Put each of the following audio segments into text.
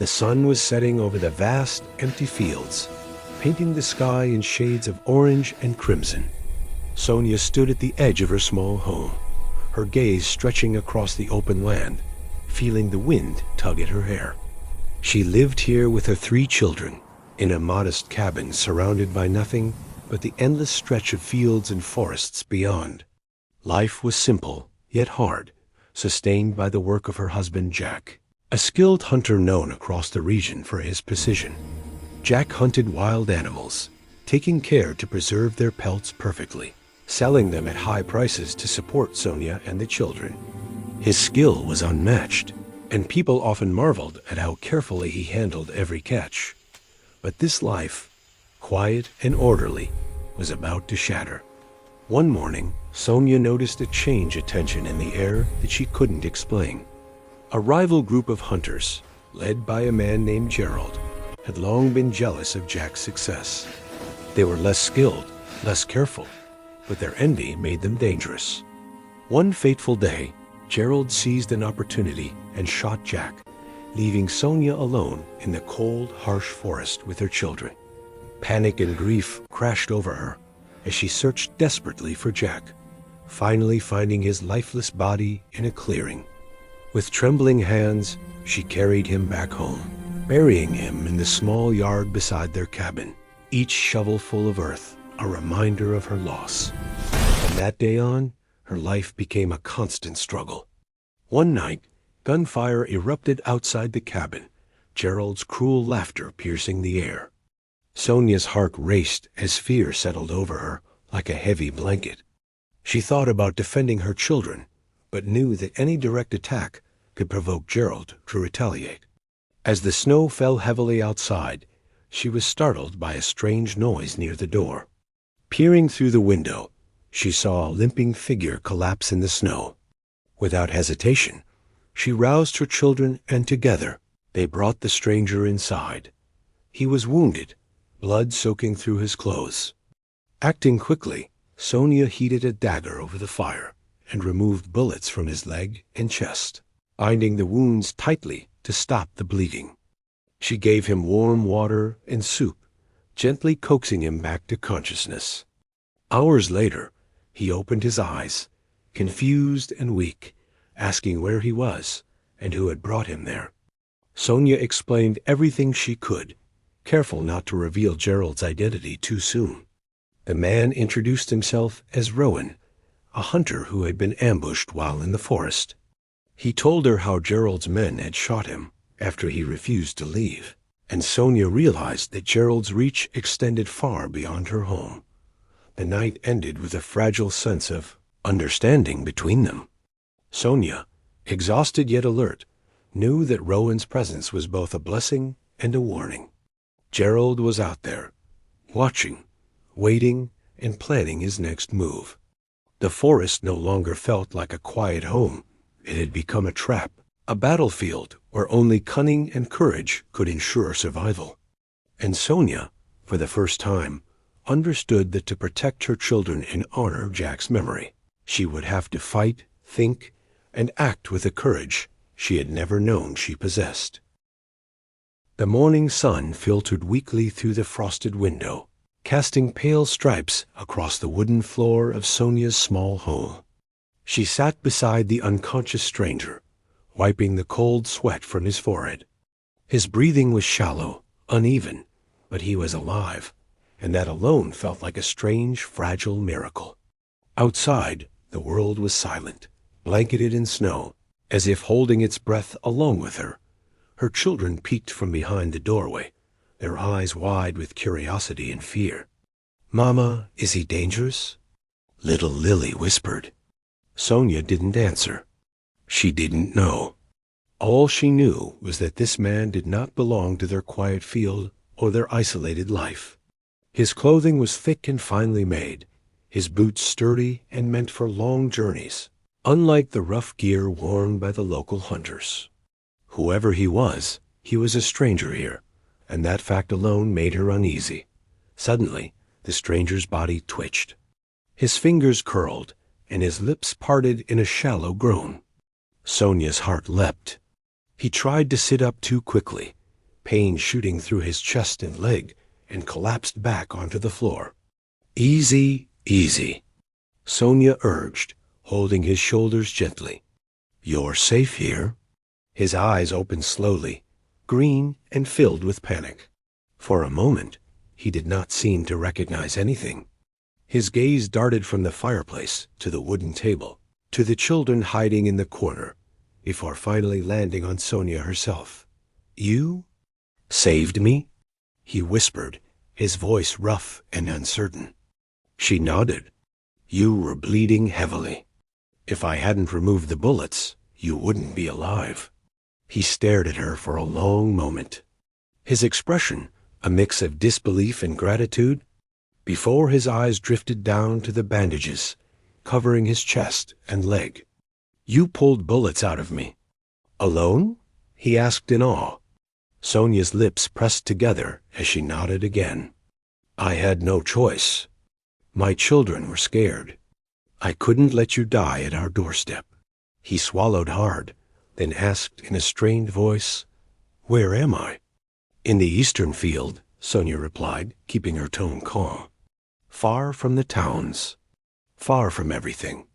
The sun was setting over the vast, empty fields, painting the sky in shades of orange and crimson. Sonia stood at the edge of her small home, her gaze stretching across the open land, feeling the wind tug at her hair. She lived here with her 3 children, in a modest cabin surrounded by nothing but the endless stretch of fields and forests beyond. Life was simple, yet hard, sustained by the work of her husband Jack, a skilled hunter known across the region for his precision. Jack hunted wild animals, taking care to preserve their pelts perfectly, selling them at high prices to support Sonia and the children. His skill was unmatched, and people often marveled at how carefully he handled every catch. But this life, quiet and orderly, was about to shatter. One morning, Sonia noticed a change of tension in the air that she couldn't explain. A rival group of hunters, led by a man named Gerald, had long been jealous of Jack's success. They were less skilled, less careful, but their envy made them dangerous. One fateful day, Gerald seized an opportunity and shot Jack, leaving Sonia alone in the cold, harsh forest with her children. Panic and grief crashed over her as she searched desperately for Jack, finally finding his lifeless body in a clearing. With trembling hands, she carried him back home, burying him in the small yard beside their cabin, each shovel full of earth a reminder of her loss. From that day on, her life became a constant struggle. One night, gunfire erupted outside the cabin, Gerald's cruel laughter piercing the air. Sonia's heart raced as fear settled over her like a heavy blanket. She thought about defending her children, but knew that any direct attack could provoke Gerald to retaliate. As the snow fell heavily outside, she was startled by a strange noise near the door. Peering through the window, she saw a limping figure collapse in the snow. Without hesitation, she roused her children, and together they brought the stranger inside. He was wounded, blood soaking through his clothes. Acting quickly, Sonia heated a dagger over the fire and removed bullets from his leg and chest, binding the wounds tightly to stop the bleeding. She gave him warm water and soup, gently coaxing him back to consciousness. Hours later, he opened his eyes, confused and weak, asking where he was and who had brought him there. Sonia explained everything she could, careful not to reveal Gerald's identity too soon. The man introduced himself as Rowan, a hunter who had been ambushed while in the forest. He told her how Gerald's men had shot him after he refused to leave, and Sonia realized that Gerald's reach extended far beyond her home. The night ended with a fragile sense of understanding between them. Sonia, exhausted yet alert, knew that Rowan's presence was both a blessing and a warning. Gerald was out there, watching, waiting, and planning his next move. The forest no longer felt like a quiet home. It had become a trap, a battlefield where only cunning and courage could ensure survival. And Sonia, for the first time, understood that to protect her children and honor Jack's memory, she would have to fight, think, and act with a courage she had never known she possessed. The morning sun filtered weakly through the frosted window, casting pale stripes across the wooden floor of Sonia's small home. She sat beside the unconscious stranger, wiping the cold sweat from his forehead. His breathing was shallow, uneven, but he was alive, and that alone felt like a strange, fragile miracle. Outside, the world was silent, blanketed in snow, as if holding its breath along with her. Her children peeked from behind the doorway, their eyes wide with curiosity and fear. "Mama, is he dangerous?" Little Lily whispered. Sonia didn't answer. She didn't know. All she knew was that this man did not belong to their quiet field or their isolated life. His clothing was thick and finely made, his boots sturdy and meant for long journeys, unlike the rough gear worn by the local hunters. Whoever he was a stranger here, and that fact alone made her uneasy. Suddenly, the stranger's body twitched. His fingers curled, and his lips parted in a shallow groan. Sonia's heart leapt. He tried to sit up too quickly, pain shooting through his chest and leg, and collapsed back onto the floor. "Easy, easy," Sonia urged, holding his shoulders gently. "You're safe here." His eyes opened slowly, green and filled with panic. For a moment, he did not seem to recognize anything. His gaze darted from the fireplace to the wooden table, to the children hiding in the corner, before finally landing on Sonia herself. "You saved me?" he whispered, his voice rough and uncertain. She nodded. "You were bleeding heavily. If I hadn't removed the bullets, you wouldn't be alive." He stared at her for a long moment, his expression a mix of disbelief and gratitude, before his eyes drifted down to the bandages covering his chest and leg. "You pulled bullets out of me. Alone?" he asked in awe. Sonia's lips pressed together as she nodded again. "I had no choice. My children were scared. I couldn't let you die at our doorstep." He swallowed hard, then asked in a strained voice, "Where am I?" "In the eastern field," Sonia replied, keeping her tone calm. "Far from the towns. Far from everything."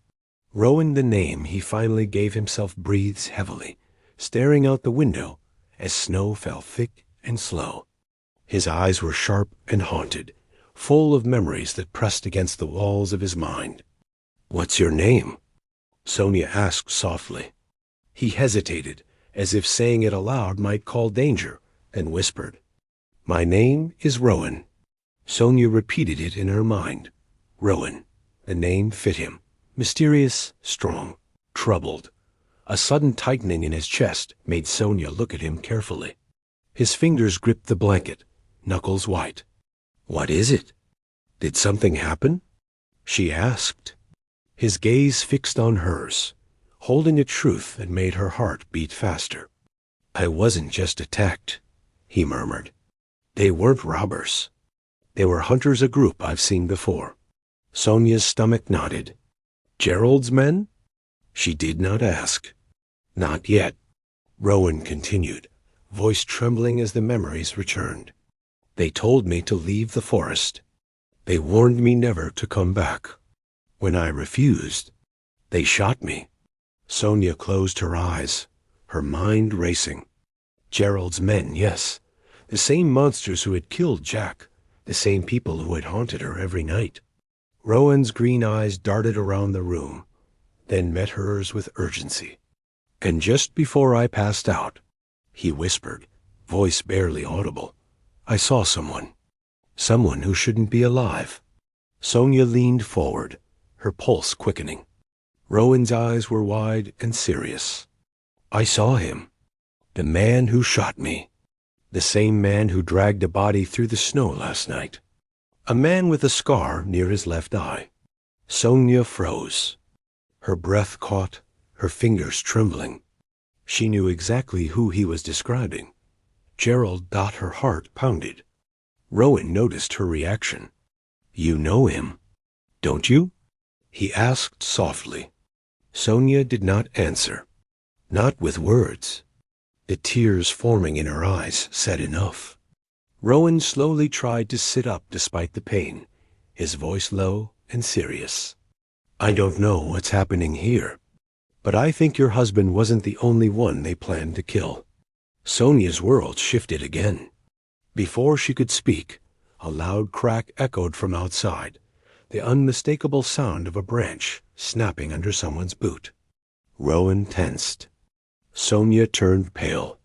Rowan, the name he finally gave himself, breathed heavily, staring out the window as snow fell thick and slow. His eyes were sharp and haunted, full of memories that pressed against the walls of his mind. "What's your name?" Sonia asked softly. He hesitated, as if saying it aloud might call danger, then whispered, "My name is Rowan." Sonia repeated it in her mind. Rowan. The name fit him. Mysterious, strong, troubled. A sudden tightening in his chest made Sonia look at him carefully. His fingers gripped the blanket, knuckles white. "What is it? Did something happen?" she asked. His gaze fixed on hers, holding a truth that made her heart beat faster. "I wasn't just attacked," he murmured. "They weren't robbers. They were hunters, a group I've seen before." Sonia's stomach nodded. "Gerald's men?" She did not ask. "Not yet," Rowan continued, voice trembling as the memories returned. "They told me to leave the forest. They warned me never to come back. When I refused, they shot me." Sonia closed her eyes, her mind racing. Gerald's men, yes. The same monsters who had killed Jack, the same people who had haunted her every night. Rowan's green eyes darted around the room, then met hers with urgency. "And just before I passed out," he whispered, voice barely audible, "I saw someone. Someone who shouldn't be alive." Sonia leaned forward, her pulse quickening. Rowan's eyes were wide and serious. "I saw him. The man who shot me. The same man who dragged a body through the snow last night. A man with a scar near his left eye." Sonia froze, her breath caught, her fingers trembling. She knew exactly who he was describing. Gerald. Her heart pounded. Rowan noticed her reaction. "You know him, don't you?" he asked softly. Sonia did not answer, not with words. The tears forming in her eyes said enough. Rowan slowly tried to sit up despite the pain, his voice low and serious. "I don't know what's happening here, but I think your husband wasn't the only one they planned to kill." Sonia's world shifted again. Before she could speak, a loud crack echoed from outside, the unmistakable sound of a branch snapping under someone's boot. Rowan tensed. Sonia turned pale.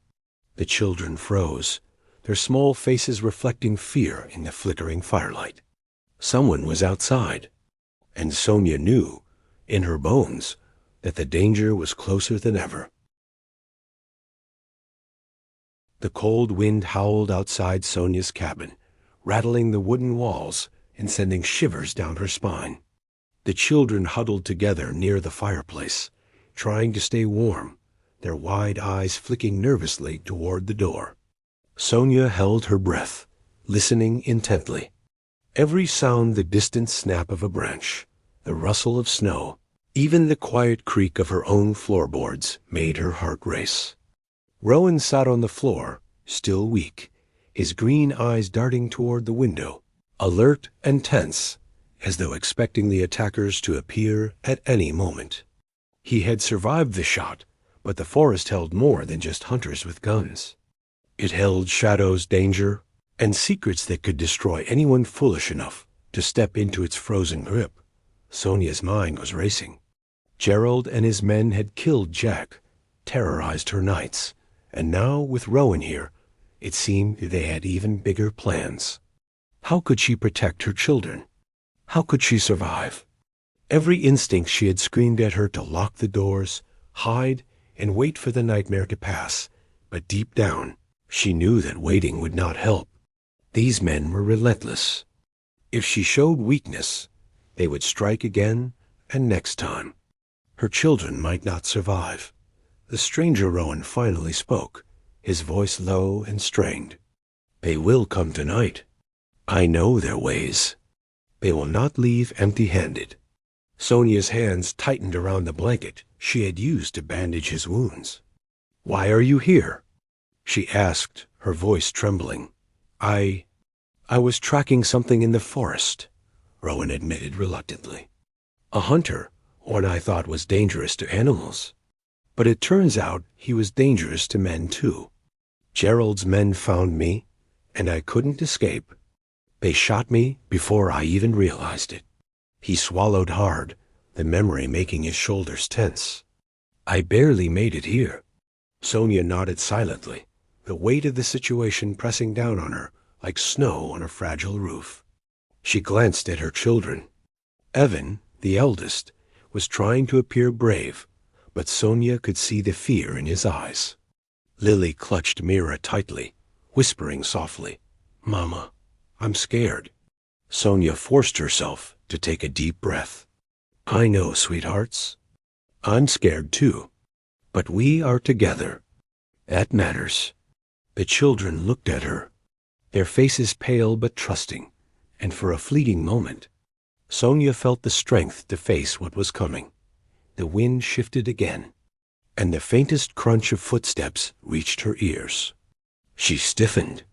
The children froze, their small faces reflecting fear in the flickering firelight. Someone was outside, and Sonia knew, in her bones, that the danger was closer than ever. The cold wind howled outside Sonia's cabin, rattling the wooden walls and sending shivers down her spine. The children huddled together near the fireplace, trying to stay warm, their wide eyes flicking nervously toward the door. Sonia held her breath, listening intently. Every sound, the distant snap of a branch, the rustle of snow, even the quiet creak of her own floorboards, made her heart race. Rowan sat on the floor, still weak, his green eyes darting toward the window, alert and tense, as though expecting the attackers to appear at any moment. He had survived the shot, but the forest held more than just hunters with guns. It held shadows, danger, and secrets that could destroy anyone foolish enough to step into its frozen grip. Sonia's mind was racing. Gerald and his men had killed Jack, terrorized her nights, and now, with Rowan here, it seemed they had even bigger plans. How could she protect her children? How could she survive? Every instinct she had screamed at her to lock the doors, hide, and wait for the nightmare to pass, but deep down, she knew that waiting would not help. These men were relentless. If she showed weakness, they would strike again, and next time. Her children might not survive. The stranger Rowan finally spoke, his voice low and strained. They will come tonight. I know their ways. They will not leave empty-handed. Sonia's hands tightened around the blanket she had used to bandage his wounds. Why are you here? She asked, her voice trembling. I was tracking something in the forest, Rowan admitted reluctantly. A hunter, one I thought was dangerous to animals. But it turns out he was dangerous to men too. Gerald's men found me, and I couldn't escape. They shot me before I even realized it. He swallowed hard, the memory making his shoulders tense. I barely made it here. Sonia nodded silently, the weight of the situation pressing down on her like snow on a fragile roof. She glanced at her children. Evan, the eldest, was trying to appear brave, but Sonia could see the fear in his eyes. Lily clutched Mira tightly, whispering softly, Mama, I'm scared. Sonia forced herself to take a deep breath. I know, sweethearts. I'm scared too. But we are together. That matters. The children looked at her, their faces pale but trusting, and for a fleeting moment, Sonia felt the strength to face what was coming. The wind shifted again, and the faintest crunch of footsteps reached her ears. She stiffened.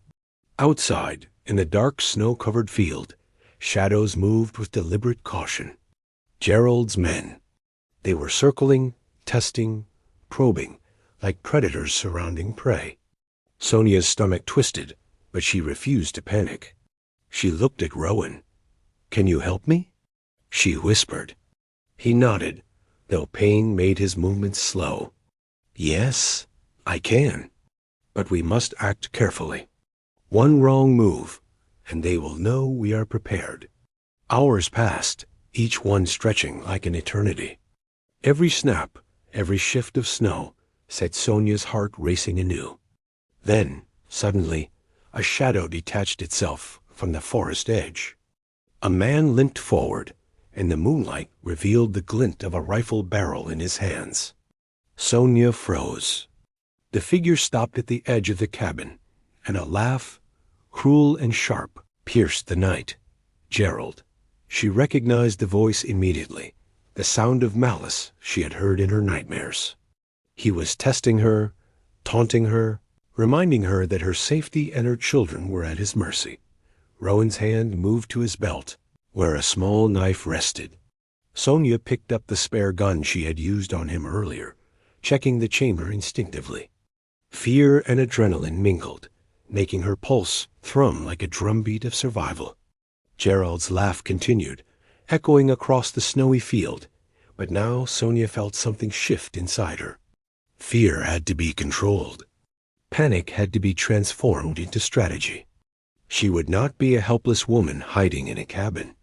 Outside, in the dark snow-covered field, shadows moved with deliberate caution. Gerald's men. They were circling, testing, probing, like predators surrounding prey. Sonia's stomach twisted, but she refused to panic. She looked at Rowan. Can you help me? She whispered. He nodded, though pain made his movements slow. Yes, I can. But we must act carefully. One wrong move, and they will know we are prepared. Hours passed, each one stretching like an eternity. Every snap, every shift of snow, set Sonia's heart racing anew. Then, suddenly, a shadow detached itself from the forest edge. A man limped forward, and the moonlight revealed the glint of a rifle barrel in his hands. Sonia froze. The figure stopped at the edge of the cabin, and a laugh, cruel and sharp, pierced the night. Gerald. She recognized the voice immediately, the sound of malice she had heard in her nightmares. He was testing her, taunting her, reminding her that her safety and her children were at his mercy. Rowan's hand moved to his belt, where a small knife rested. Sonia picked up the spare gun she had used on him earlier, checking the chamber instinctively. Fear and adrenaline mingled, making her pulse thrum like a drumbeat of survival. Gerald's laugh continued, echoing across the snowy field, but now Sonia felt something shift inside her. Fear had to be controlled. Panic had to be transformed into strategy. She would not be a helpless woman hiding in a cabin.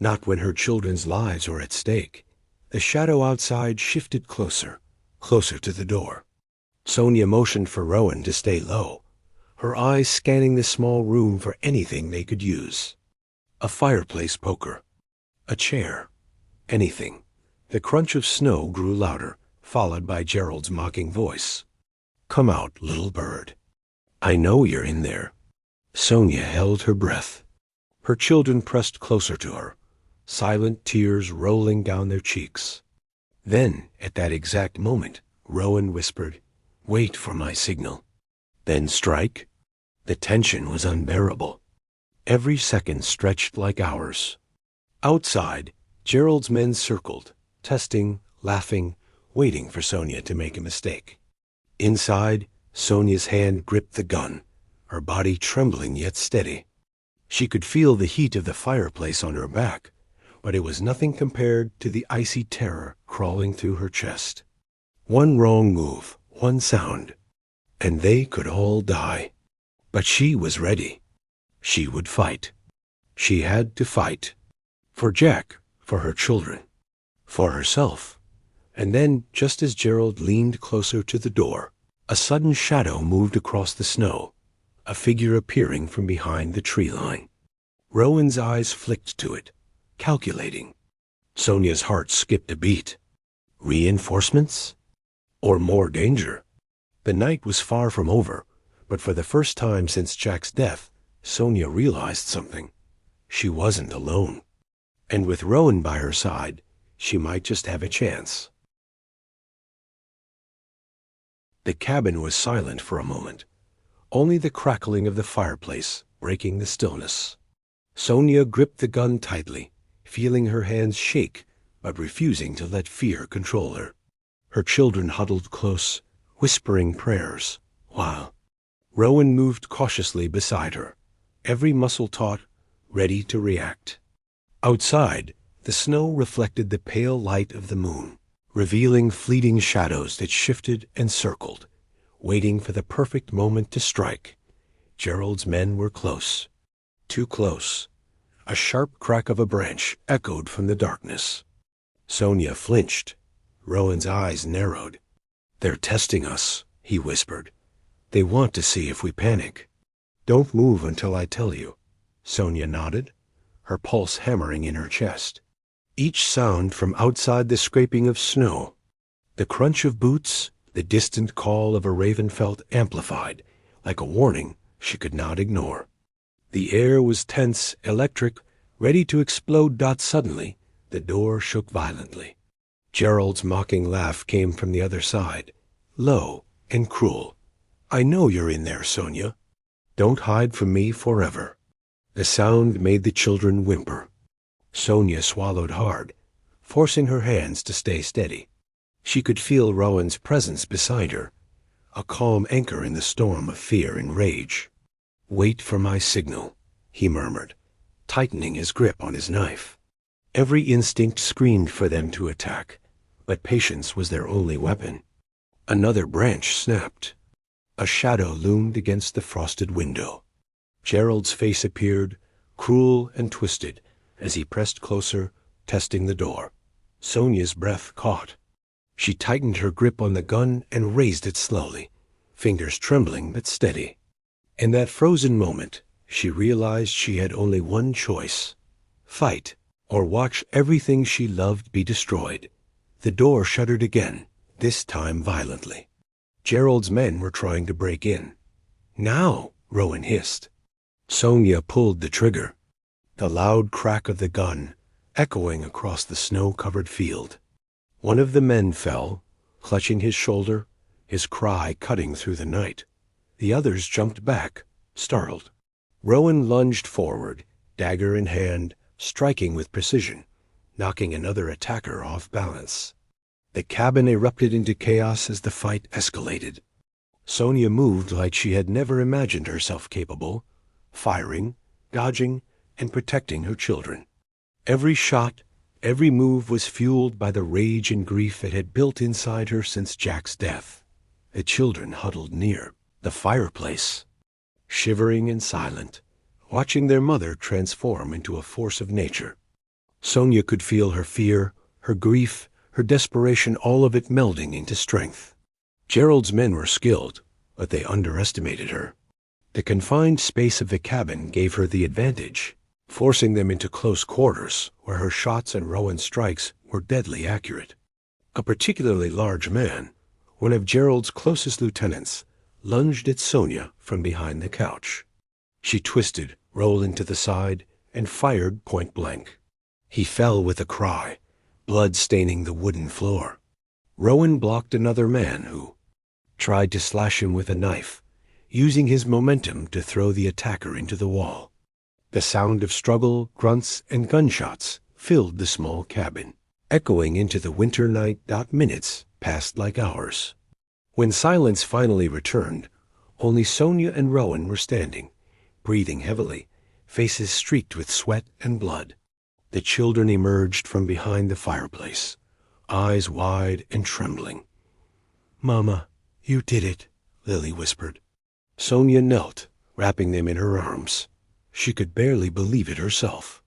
Not when her children's lives were at stake. The shadow outside shifted closer, closer to the door. Sonia motioned for Rowan to stay low, her eyes scanning the small room for anything they could use. A fireplace poker, a chair, anything. The crunch of snow grew louder, followed by Gerald's mocking voice. Come out, little bird. I know you're in there. Sonia held her breath. Her children pressed closer to her, silent tears rolling down their cheeks. Then, at that exact moment, Rowan whispered, Wait for my signal. Then strike? The tension was unbearable. Every second stretched like hours. Outside, Gerald's men circled, testing, laughing, waiting for Sonia to make a mistake. Inside, Sonia's hand gripped the gun, her body trembling yet steady. She could feel the heat of the fireplace on her back, but it was nothing compared to the icy terror crawling through her chest. One wrong move, one sound, and they could all die. But she was ready. She would fight. She had to fight. For Jack, for her children, for herself. And then, just as Gerald leaned closer to the door, a sudden shadow moved across the snow, a figure appearing from behind the tree line. Rowan's eyes flicked to it, calculating. Sonia's heart skipped a beat. Reinforcements? Or more danger? The night was far from over, but for the first time since Jack's death, Sonia realized something. She wasn't alone. And with Rowan by her side, she might just have a chance. The cabin was silent for a moment, only the crackling of the fireplace breaking the stillness. Sonia gripped the gun tightly, feeling her hands shake, but refusing to let fear control her. Her children huddled close, whispering prayers, while Rowan moved cautiously beside her, every muscle taut, ready to react. Outside, the snow reflected the pale light of the moon, revealing fleeting shadows that shifted and circled, waiting for the perfect moment to strike. Gerald's men were close. Too close. A sharp crack of a branch echoed from the darkness. Sonia flinched. Rowan's eyes narrowed. "They're testing us," he whispered. "They want to see if we panic." "Don't move until I tell you." Sonia nodded, her pulse hammering in her chest. Each sound from outside the scraping of snow, the crunch of boots, the distant call of a raven felt amplified, like a warning she could not ignore. The air was tense, electric, ready to explode. Suddenly, the door shook violently. Gerald's mocking laugh came from the other side, low and cruel. "I know you're in there, Sonia. Don't hide from me forever." The sound made the children whimper. Sonia swallowed hard, forcing her hands to stay steady. She could feel Rowan's presence beside her, a calm anchor in the storm of fear and rage. "Wait for my signal," he murmured, tightening his grip on his knife. Every instinct screamed for them to attack, but patience was their only weapon. Another branch snapped. A shadow loomed against the frosted window. Gerald's face appeared, cruel and twisted, as he pressed closer, testing the door. Sonia's breath caught. She tightened her grip on the gun and raised it slowly, fingers trembling but steady. In that frozen moment, she realized she had only one choice: fight, or watch everything she loved be destroyed. The door shuddered again, this time violently. Gerald's men were trying to break in. "Now!" Rowan hissed. Sonia pulled the trigger, the loud crack of the gun echoing across the snow-covered field. One of the men fell, clutching his shoulder, his cry cutting through the night. The others jumped back, startled. Rowan lunged forward, dagger in hand, striking with precision, knocking another attacker off balance. The cabin erupted into chaos as the fight escalated. Sonia moved like she had never imagined herself capable, firing, dodging, and protecting her children. Every shot, every move was fueled by the rage and grief it had built inside her since Jack's death. The children huddled near the fireplace, shivering and silent, watching their mother transform into a force of nature. Sonia could feel her fear, her grief, her desperation, all of it melding into strength. Gerald's men were skilled, but they underestimated her. The confined space of the cabin gave her the advantage, forcing them into close quarters where her shots and Rowan's strikes were deadly accurate. A particularly large man, one of Gerald's closest lieutenants, lunged at Sonia from behind the couch. She twisted, rolling to the side, and fired point blank. He fell with a cry, blood staining the wooden floor. Rowan blocked another man who tried to slash him with a knife, using his momentum to throw the attacker into the wall. The sound of struggle, grunts, and gunshots filled the small cabin, echoing into the winter night. Minutes passed like hours. When silence finally returned, only Sonia and Rowan were standing, breathing heavily, faces streaked with sweat and blood. The children emerged from behind the fireplace, eyes wide and trembling. "Mama, you did it," Lily whispered. Sonia knelt, wrapping them in her arms. She could barely believe it herself.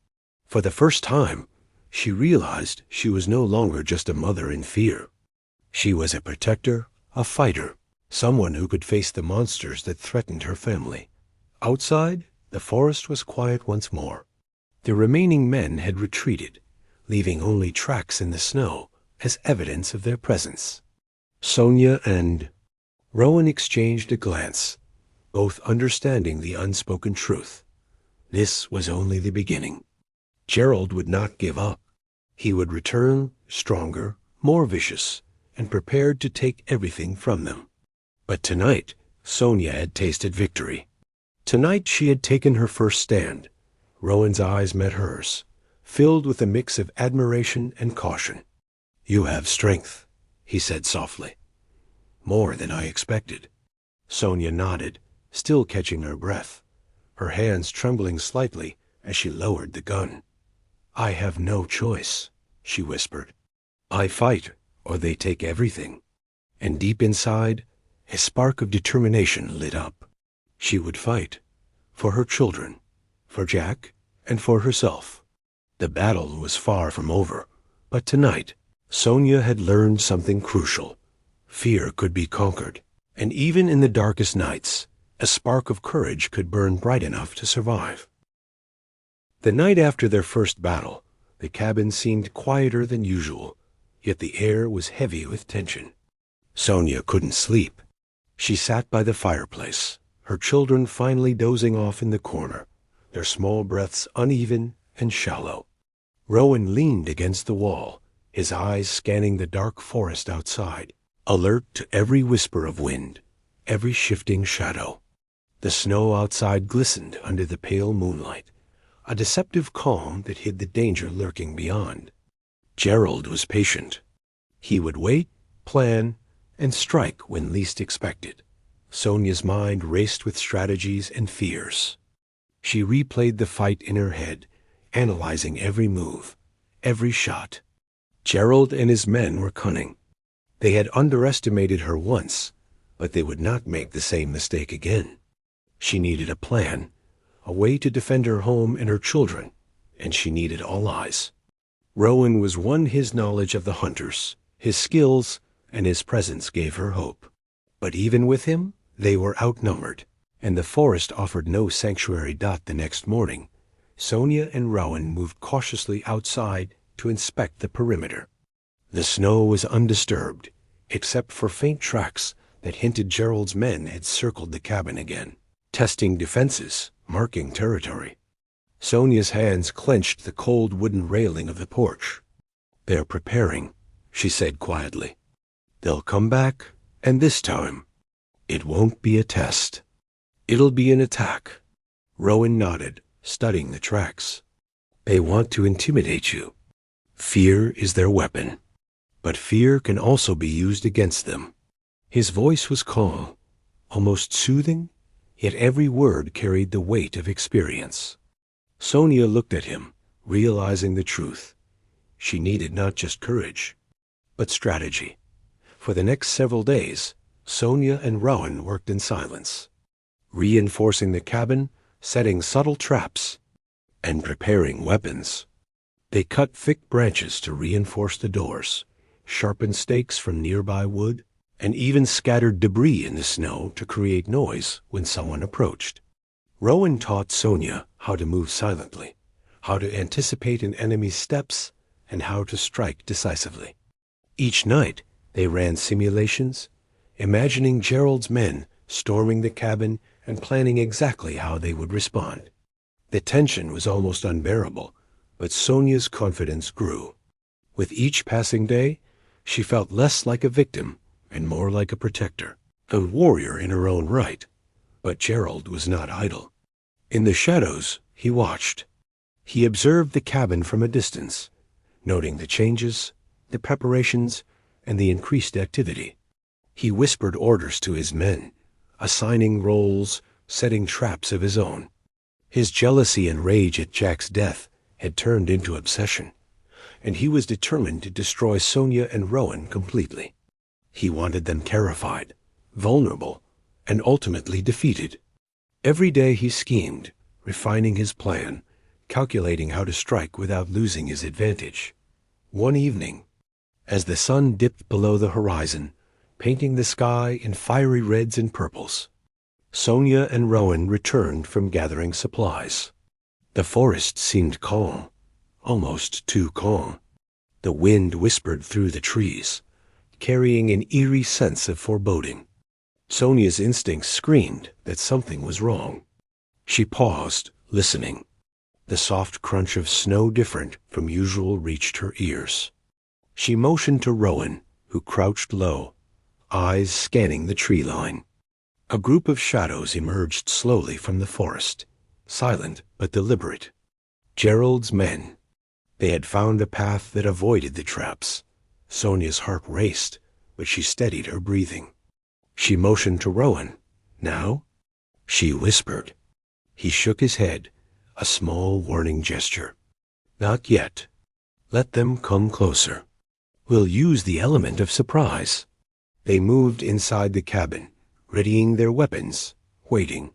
For the first time, she realized she was no longer just a mother in fear. She was a protector, a fighter, someone who could face the monsters that threatened her family. Outside, the forest was quiet once more. The remaining men had retreated, leaving only tracks in the snow as evidence of their presence. Sonia and Rowan exchanged a glance, both understanding the unspoken truth. This was only the beginning. Gerald would not give up. He would return, stronger, more vicious, and prepared to take everything from them. But tonight, Sonia had tasted victory. Tonight she had taken her first stand. Rowan's eyes met hers, filled with a mix of admiration and caution. "You have strength," he said softly. "More than I expected." Sonia nodded, still catching her breath, her hands trembling slightly as she lowered the gun. "I have no choice," she whispered. "I fight, or they take everything." And deep inside, a spark of determination lit up. She would fight, for her children, for Jack, and for herself. The battle was far from over, but tonight, Sonia had learned something crucial. Fear could be conquered, and even in the darkest nights, a spark of courage could burn bright enough to survive. The night after their first battle, the cabin seemed quieter than usual, yet the air was heavy with tension. Sonia couldn't sleep. She sat by the fireplace, her children finally dozing off in the corner, their small breaths uneven and shallow. Rowan leaned against the wall, his eyes scanning the dark forest outside, alert to every whisper of wind, every shifting shadow. The snow outside glistened under the pale moonlight, a deceptive calm that hid the danger lurking beyond. Gerald was patient. He would wait, plan, and strike when least expected. Sonia's mind raced with strategies and fears. She replayed the fight in her head, analyzing every move, every shot. Gerald and his men were cunning. They had underestimated her once, but they would not make the same mistake again. She needed a plan, a way to defend her home and her children, and she needed all eyes. Rowan was one. His knowledge of the hunters, his skills, and his presence gave her hope. But even with him, they were outnumbered, and the forest offered no sanctuary. The next morning, Sonia and Rowan moved cautiously outside to inspect the perimeter. The snow was undisturbed, except for faint tracks that hinted Gerald's men had circled the cabin again, testing defenses, marking territory. Sonia's hands clenched the cold wooden railing of the porch. "They're preparing," she said quietly. "They'll come back, and this time, it won't be a test. It'll be an attack." Rowan nodded, studying the tracks. "They want to intimidate you. Fear is their weapon. But fear can also be used against them." His voice was calm, almost soothing, yet every word carried the weight of experience. Sonia looked at him, realizing the truth. She needed not just courage, but strategy. For the next several days, Sonia and Rowan worked in silence, reinforcing the cabin, setting subtle traps, and preparing weapons. They cut thick branches to reinforce the doors, sharpened stakes from nearby wood, and even scattered debris in the snow to create noise when someone approached. Rowan taught Sonia how to move silently, how to anticipate an enemy's steps, and how to strike decisively. Each night, they ran simulations, imagining Gerald's men storming the cabin and planning exactly how they would respond. The tension was almost unbearable, but Sonia's confidence grew. With each passing day, she felt less like a victim and more like a protector, a warrior in her own right. But Gerald was not idle. In the shadows, he watched. He observed the cabin from a distance, noting the changes, the preparations, and the increased activity. He whispered orders to his men, assigning roles, setting traps of his own. His jealousy and rage at Jack's death had turned into obsession, and he was determined to destroy Sonia and Rowan completely. He wanted them terrified, vulnerable, and ultimately defeated. Every day he schemed, refining his plan, calculating how to strike without losing his advantage. One evening, as the sun dipped below the horizon, painting the sky in fiery reds and purples, Sonia and Rowan returned from gathering supplies. The forest seemed calm, almost too calm. The wind whispered through the trees, carrying an eerie sense of foreboding. Sonia's instincts screamed that something was wrong. She paused, listening. The soft crunch of snow different from usual reached her ears. She motioned to Rowan, who crouched low, eyes scanning the tree line. A group of shadows emerged slowly from the forest, silent but deliberate. Gerald's men. They had found a path that avoided the traps. Sonia's heart raced, but she steadied her breathing. She motioned to Rowan. Now? She whispered. He shook his head, a small warning gesture. Not yet. Let them come closer. We'll use the element of surprise. They moved inside the cabin, readying their weapons, waiting.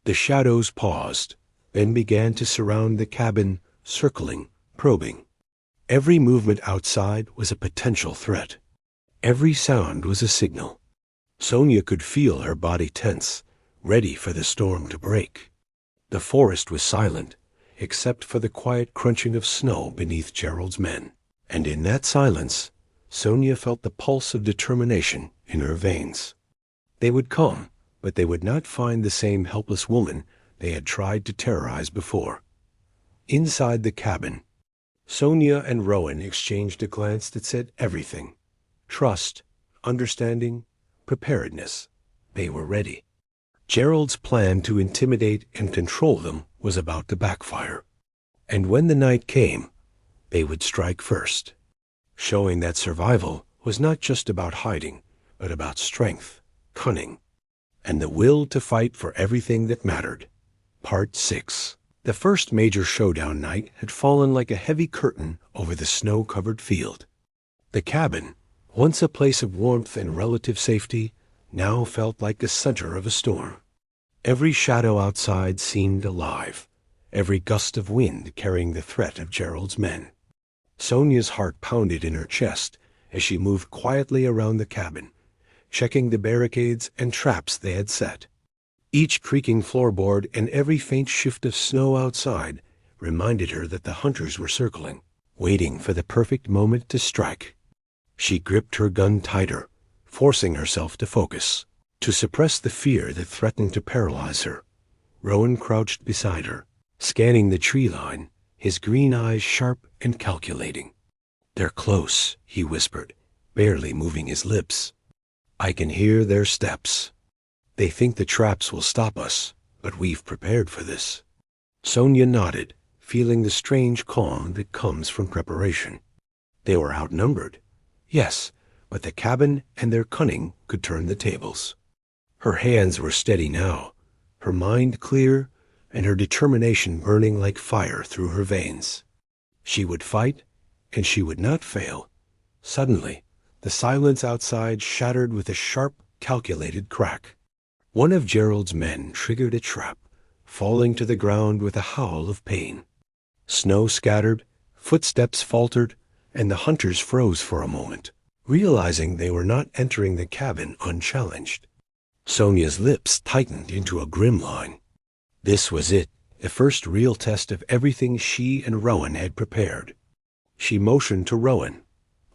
The shadows paused, then began to surround the cabin, circling, probing. Every movement outside was a potential threat. Every sound was a signal. Sonia could feel her body tense, ready for the storm to break. The forest was silent, except for the quiet crunching of snow beneath Gerald's men. And in that silence, Sonia felt the pulse of determination in her veins. They would come, but they would not find the same helpless woman they had tried to terrorize before. Inside the cabin, Sonia and Rowan exchanged a glance that said everything. Trust, understanding, preparedness. They were ready. Gerald's plan to intimidate and control them was about to backfire. And when the night came, they would strike first, showing that survival was not just about hiding, but about strength, cunning, and the will to fight for everything that mattered. Part 6. The first major showdown night had fallen like a heavy curtain over the snow-covered field. The cabin, once a place of warmth and relative safety, now felt like the center of a storm. Every shadow outside seemed alive, every gust of wind carrying the threat of Gerald's men. Sonia's heart pounded in her chest as she moved quietly around the cabin, checking the barricades and traps they had set. Each creaking floorboard and every faint shift of snow outside reminded her that the hunters were circling, waiting for the perfect moment to strike. She gripped her gun tighter, forcing herself to focus, to suppress the fear that threatened to paralyze her. Rowan crouched beside her, scanning the tree line, his green eyes sharp and calculating. "They're close," he whispered, barely moving his lips. "I can hear their steps. They think the traps will stop us, but we've prepared for this." Sonia nodded, feeling the strange calm that comes from preparation. They were outnumbered. Yes, but the cabin and their cunning could turn the tables. Her hands were steady now, her mind clear, and her determination burning like fire through her veins. She would fight, and she would not fail. Suddenly, the silence outside shattered with a sharp, calculated crack. One of Gerald's men triggered a trap, falling to the ground with a howl of pain. Snow scattered, footsteps faltered, and the hunters froze for a moment, realizing they were not entering the cabin unchallenged. Sonia's lips tightened into a grim line. This was it, the first real test of everything she and Rowan had prepared. She motioned to Rowan.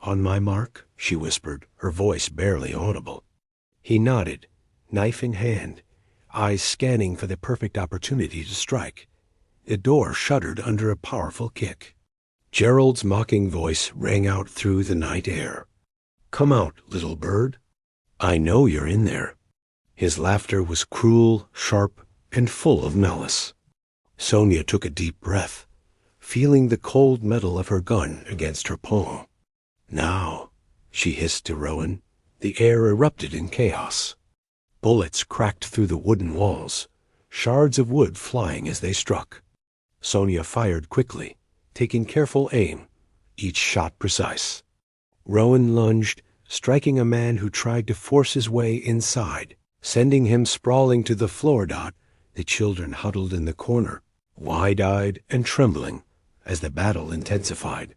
"On my mark," she whispered, her voice barely audible. He nodded, knife in hand, eyes scanning for the perfect opportunity to strike. The door shuddered under a powerful kick. Gerald's mocking voice rang out through the night air. "Come out, little bird. I know you're in there." His laughter was cruel, sharp, and full of malice. Sonia took a deep breath, feeling the cold metal of her gun against her palm. "Now," she hissed to Rowan. The air erupted in chaos. Bullets cracked through the wooden walls, shards of wood flying as they struck. Sonia fired quickly, taking careful aim, each shot precise. Rowan lunged, striking a man who tried to force his way inside, sending him sprawling to the floor. The children huddled in the corner, wide-eyed and trembling, as the battle intensified.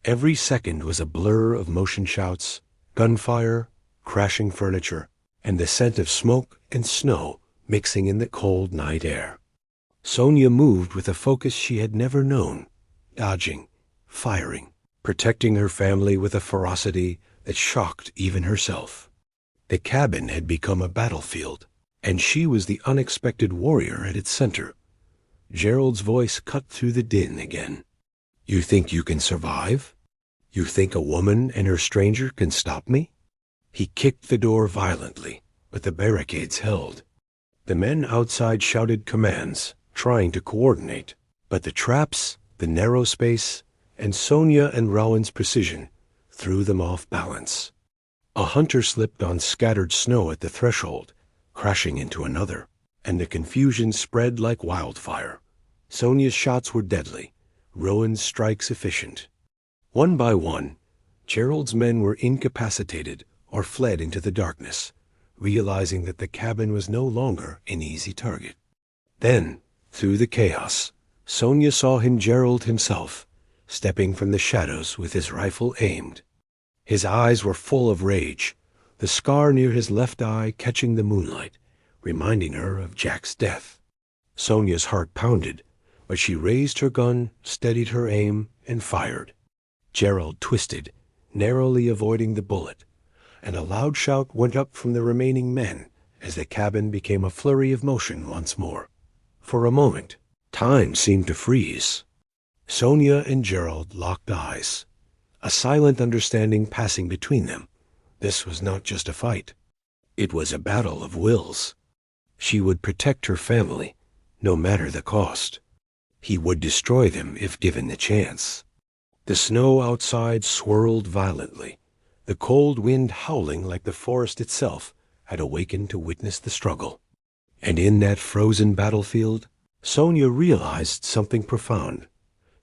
Every second was a blur of motion shouts, gunfire, crashing furniture, and the scent of smoke and snow mixing in the cold night air. Sonia moved with a focus she had never known, dodging, firing, protecting her family with a ferocity that shocked even herself. The cabin had become a battlefield, and she was the unexpected warrior at its center. Gerald's voice cut through the din again. "You think you can survive? You think a woman and her stranger can stop me?" He kicked the door violently, but the barricades held. The men outside shouted commands, trying to coordinate, but the traps, the narrow space, and Sonia and Rowan's precision threw them off balance. A hunter slipped on scattered snow at the threshold, crashing into another, and the confusion spread like wildfire. Sonia's shots were deadly, Rowan's strikes efficient. One by one, Gerald's men were incapacitated or fled into the darkness, realizing that the cabin was no longer an easy target. Then, through the chaos, Sonia saw Gerald himself, stepping from the shadows with his rifle aimed. His eyes were full of rage, the scar near his left eye catching the moonlight, reminding her of Jack's death. Sonia's heart pounded, but she raised her gun, steadied her aim, and fired. Gerald twisted, narrowly avoiding the bullet, and a loud shout went up from the remaining men as the cabin became a flurry of motion once more. For a moment, time seemed to freeze. Sonia and Gerald locked eyes, a silent understanding passing between them. This was not just a fight. It was a battle of wills. She would protect her family, no matter the cost. He would destroy them if given the chance. The snow outside swirled violently. The cold wind howling like the forest itself had awakened to witness the struggle. And in that frozen battlefield, Sonia realized something profound.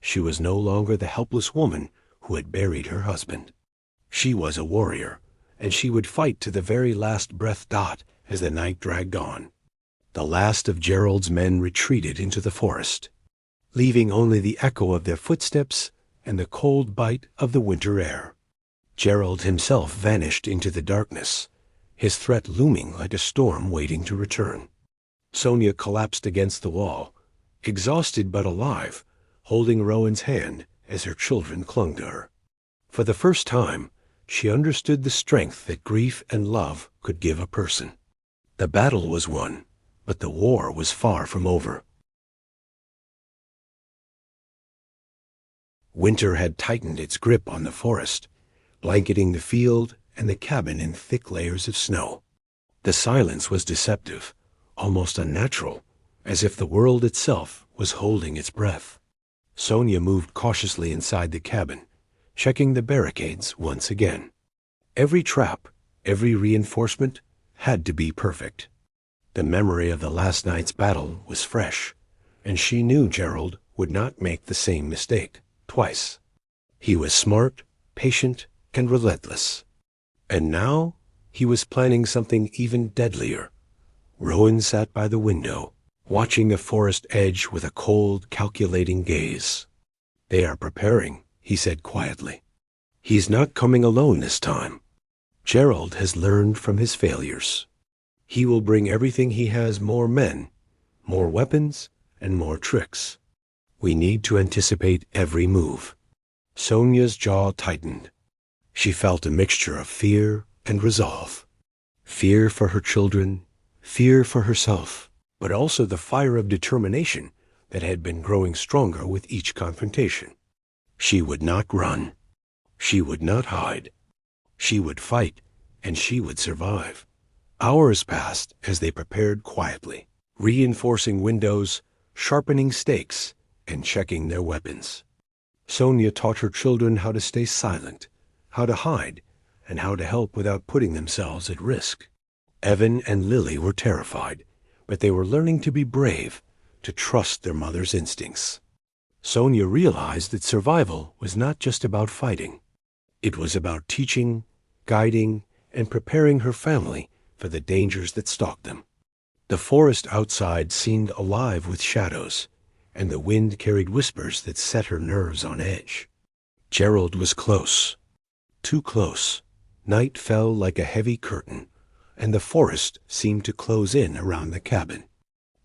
She was no longer the helpless woman who had buried her husband. She was a warrior, and she would fight to the very last breath. As the night dragged on, the last of Gerald's men retreated into the forest, leaving only the echo of their footsteps and the cold bite of the winter air. Gerald himself vanished into the darkness, his threat looming like a storm waiting to return. Sonia collapsed against the wall, exhausted but alive, holding Rowan's hand as her children clung to her. For the first time, she understood the strength that grief and love could give a person. The battle was won, but the war was far from over. Winter had tightened its grip on the forest, blanketing the field and the cabin in thick layers of snow. The silence was deceptive, almost unnatural, as if the world itself was holding its breath. Sonia moved cautiously inside the cabin, checking the barricades once again. Every trap, every reinforcement had to be perfect. The memory of the last night's battle was fresh, and she knew Gerald would not make the same mistake twice. He was smart, patient, and relentless. And now he was planning something even deadlier. Rowan sat by the window, watching the forest edge with a cold, calculating gaze. "They are preparing," he said quietly. "He's not coming alone this time. Gerald has learned from his failures. He will bring everything he has: more men, more weapons, and more tricks. We need to anticipate every move." Sonia's jaw tightened. She felt a mixture of fear and resolve. Fear for her children, fear for herself, but also the fire of determination that had been growing stronger with each confrontation. She would not run. She would not hide. She would fight, and she would survive. Hours passed as they prepared quietly, reinforcing windows, sharpening stakes, and checking their weapons. Sonia taught her children how to stay silent, how to hide, and how to help without putting themselves at risk. Evan and Lily were terrified, but they were learning to be brave, to trust their mother's instincts. Sonia realized that survival was not just about fighting. It was about teaching, guiding, and preparing her family for the dangers that stalked them. The forest outside seemed alive with shadows, and the wind carried whispers that set her nerves on edge. Gerald was close, too close. Night fell like a heavy curtain, and the forest seemed to close in around the cabin.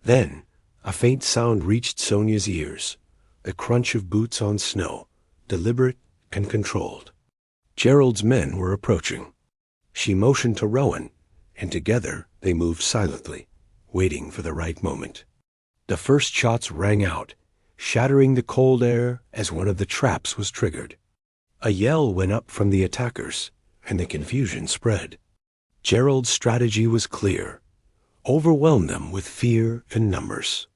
Then, a faint sound reached Sonia's ears, the crunch of boots on snow, deliberate and controlled. Gerald's men were approaching. She motioned to Rowan, and together they moved silently, waiting for the right moment. The first shots rang out, shattering the cold air as one of the traps was triggered. A yell went up from the attackers, and the confusion spread. Gerald's strategy was clear: overwhelm them with fear and numbers.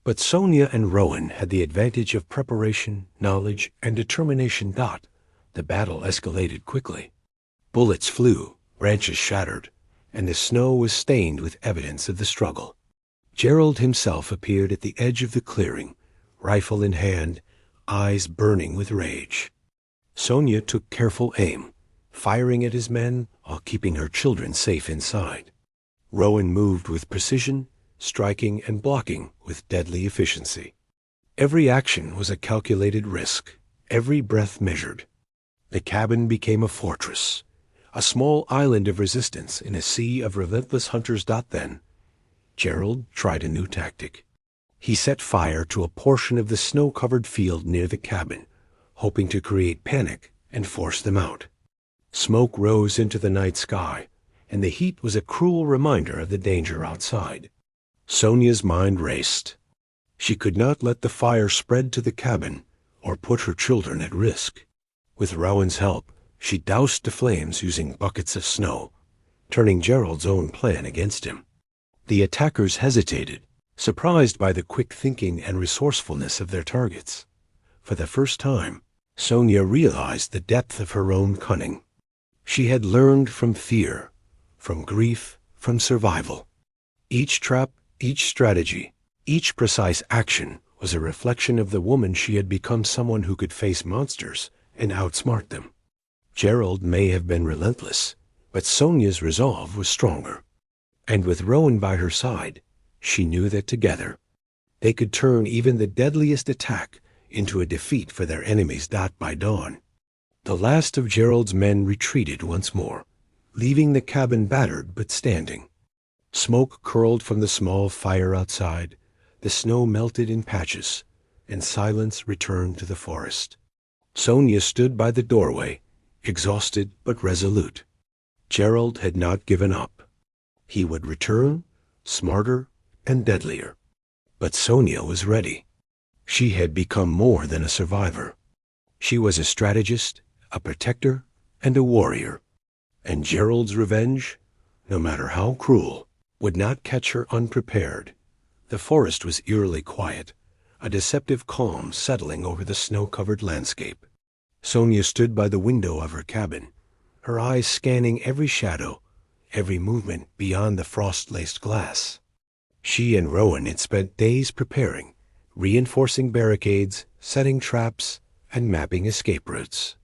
But Sonia and Rowan had the advantage of preparation, knowledge, and determination. The battle escalated quickly. Bullets flew, branches shattered, and the snow was stained with evidence of the struggle. Gerald himself appeared at the edge of the clearing, rifle in hand, eyes burning with rage. Sonia took careful aim, firing at his men while keeping her children safe inside. Rowan moved with precision, striking and blocking with deadly efficiency. Every action was a calculated risk, every breath measured. The cabin became a fortress, a small island of resistance in a sea of relentless hunters. Then, Gerald tried a new tactic. He set fire to a portion of the snow-covered field near the cabin, hoping to create panic and force them out. Smoke rose into the night sky, and the heat was a cruel reminder of the danger outside. Sonia's mind raced. She could not let the fire spread to the cabin or put her children at risk. With Rowan's help, she doused the flames using buckets of snow, turning Gerald's own plan against him. The attackers hesitated, surprised by the quick thinking and resourcefulness of their targets. For the first time, Sonia realized the depth of her own cunning. She had learned from fear, from grief, from survival. Each trap, each strategy, each precise action was a reflection of the woman she had become, someone who could face monsters and outsmart them. Gerald may have been relentless, but Sonia's resolve was stronger. And with Rowan by her side, she knew that together they could turn even the deadliest attack into a defeat for their enemies. By dawn, the last of Gerald's men retreated once more, leaving the cabin battered but standing. Smoke curled from the small fire outside, the snow melted in patches, and silence returned to the forest. Sonia stood by the doorway, exhausted but resolute. Gerald had not given up. He would return, smarter and deadlier. But Sonia was ready. She had become more than a survivor. She was a strategist, a protector, and a warrior. And Gerald's revenge, no matter how cruel, would not catch her unprepared. The forest was eerily quiet, a deceptive calm settling over the snow-covered landscape. Sonia stood by the window of her cabin, her eyes scanning every shadow, every movement beyond the frost-laced glass. She and Rowan had spent days preparing, reinforcing barricades, setting traps, and mapping escape routes.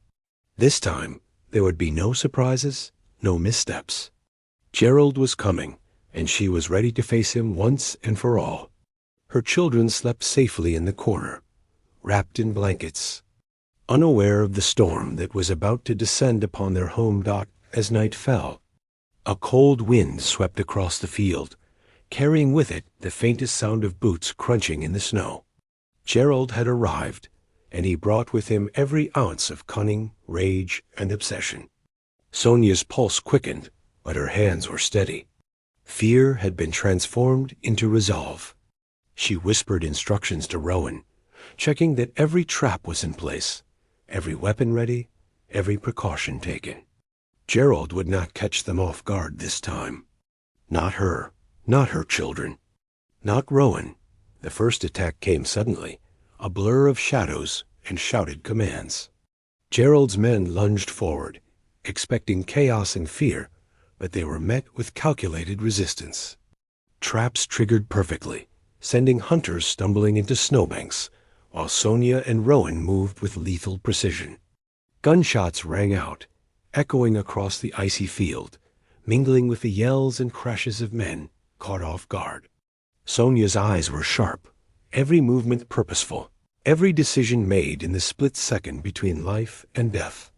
This time, there would be no surprises, no missteps. Gerald was coming, and she was ready to face him once and for all. Her children slept safely in the corner, wrapped in blankets, unaware of the storm that was about to descend upon their home. As night fell, a cold wind swept across the field, carrying with it the faintest sound of boots crunching in the snow. Gerald had arrived, and he brought with him every ounce of cunning, rage, and obsession. Sonia's pulse quickened, but her hands were steady. Fear had been transformed into resolve. She whispered instructions to Rowan, checking that every trap was in place, every weapon ready, every precaution taken. Gerald would not catch them off guard this time. Not her, not her children, not Rowan. The first attack came suddenly, a blur of shadows and shouted commands. Gerald's men lunged forward, expecting chaos and fear, but they were met with calculated resistance. Traps triggered perfectly, sending hunters stumbling into snowbanks, while Sonia and Rowan moved with lethal precision. Gunshots rang out, echoing across the icy field, mingling with the yells and crashes of men caught off guard. Sonia's eyes were sharp, every movement purposeful, every decision made in the split second between life and death.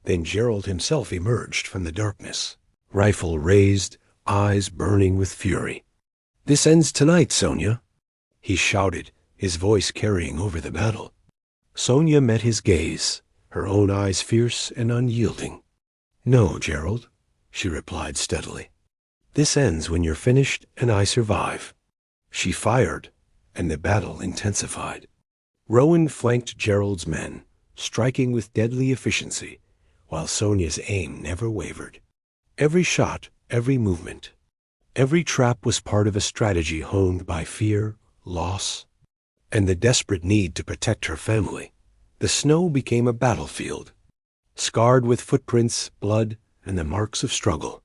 Then Gerald himself emerged from the darkness, rifle raised, eyes burning with fury. "This ends tonight, Sonia," he shouted, his voice carrying over the battle. Sonia met his gaze, her own eyes fierce and unyielding. "No, Gerald," she replied steadily. "This ends when you're finished and I survive." She fired, and the battle intensified. Rowan flanked Gerald's men, striking with deadly efficiency, while Sonia's aim never wavered. Every shot, every movement, every trap was part of a strategy honed by fear, loss, and the desperate need to protect her family. The snow became a battlefield, scarred with footprints, blood, and the marks of struggle.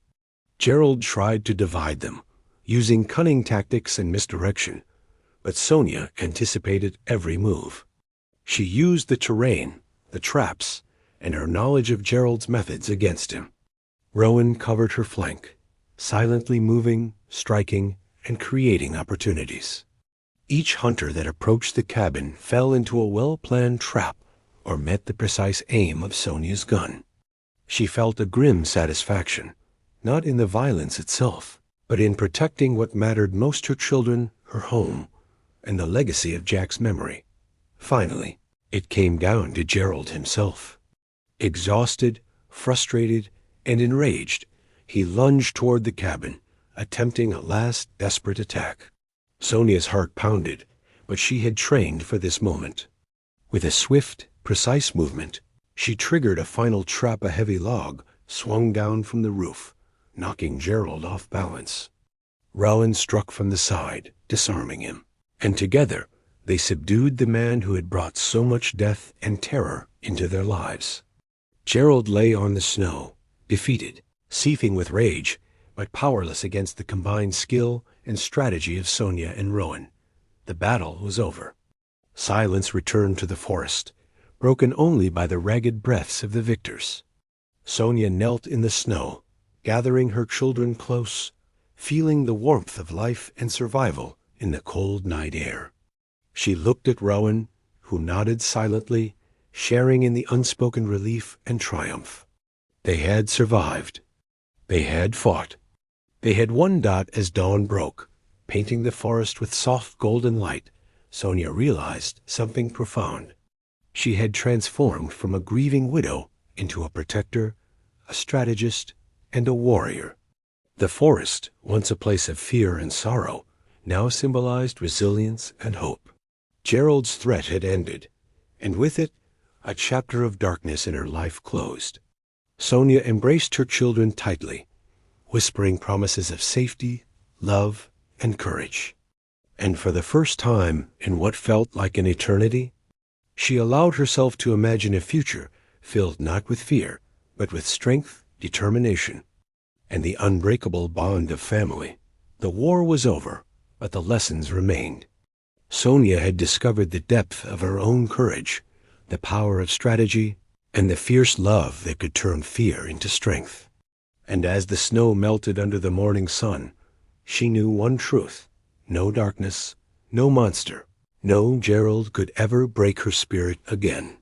Gerald tried to divide them, using cunning tactics and misdirection, but Sonia anticipated every move. She used the terrain, the traps, and her knowledge of Gerald's methods against him. Rowan covered her flank, silently moving, striking, and creating opportunities. Each hunter that approached the cabin fell into a well-planned trap or met the precise aim of Sonia's gun. She felt a grim satisfaction, not in the violence itself, but in protecting what mattered most: her children, her home, and the legacy of Jack's memory. Finally, it came down to Gerald himself. Exhausted, frustrated, and enraged, he lunged toward the cabin, attempting a last desperate attack. Sonia's heart pounded, but she had trained for this moment. With a swift, precise movement, she triggered a final trap. A heavy log swung down from the roof, knocking Gerald off balance. Rowan struck from the side, disarming him, and together they subdued the man who had brought so much death and terror into their lives. Gerald lay on the snow, defeated, seething with rage, but powerless against the combined skill and strategy of Sonia and Rowan. The battle was over. Silence returned to the forest, broken only by the ragged breaths of the victors. Sonia knelt in the snow, gathering her children close, feeling the warmth of life and survival in the cold night air. She looked at Rowan, who nodded silently, sharing in the unspoken relief and triumph. They had survived. They had fought. They had won. As dawn broke, painting the forest with soft golden light, Sonia realized something profound. She had transformed from a grieving widow into a protector, a strategist, and a warrior. The forest, once a place of fear and sorrow, now symbolized resilience and hope. Gerald's threat had ended, and with it, a chapter of darkness in her life closed. Sonia embraced her children tightly, whispering promises of safety, love, and courage. And for the first time in what felt like an eternity, she allowed herself to imagine a future filled not with fear, but with strength, determination, and the unbreakable bond of family. The war was over, but the lessons remained. Sonia had discovered the depth of her own courage, the power of strategy, and the fierce love that could turn fear into strength. And as the snow melted under the morning sun, she knew one truth: no darkness, no monster, no Gerald could ever break her spirit again.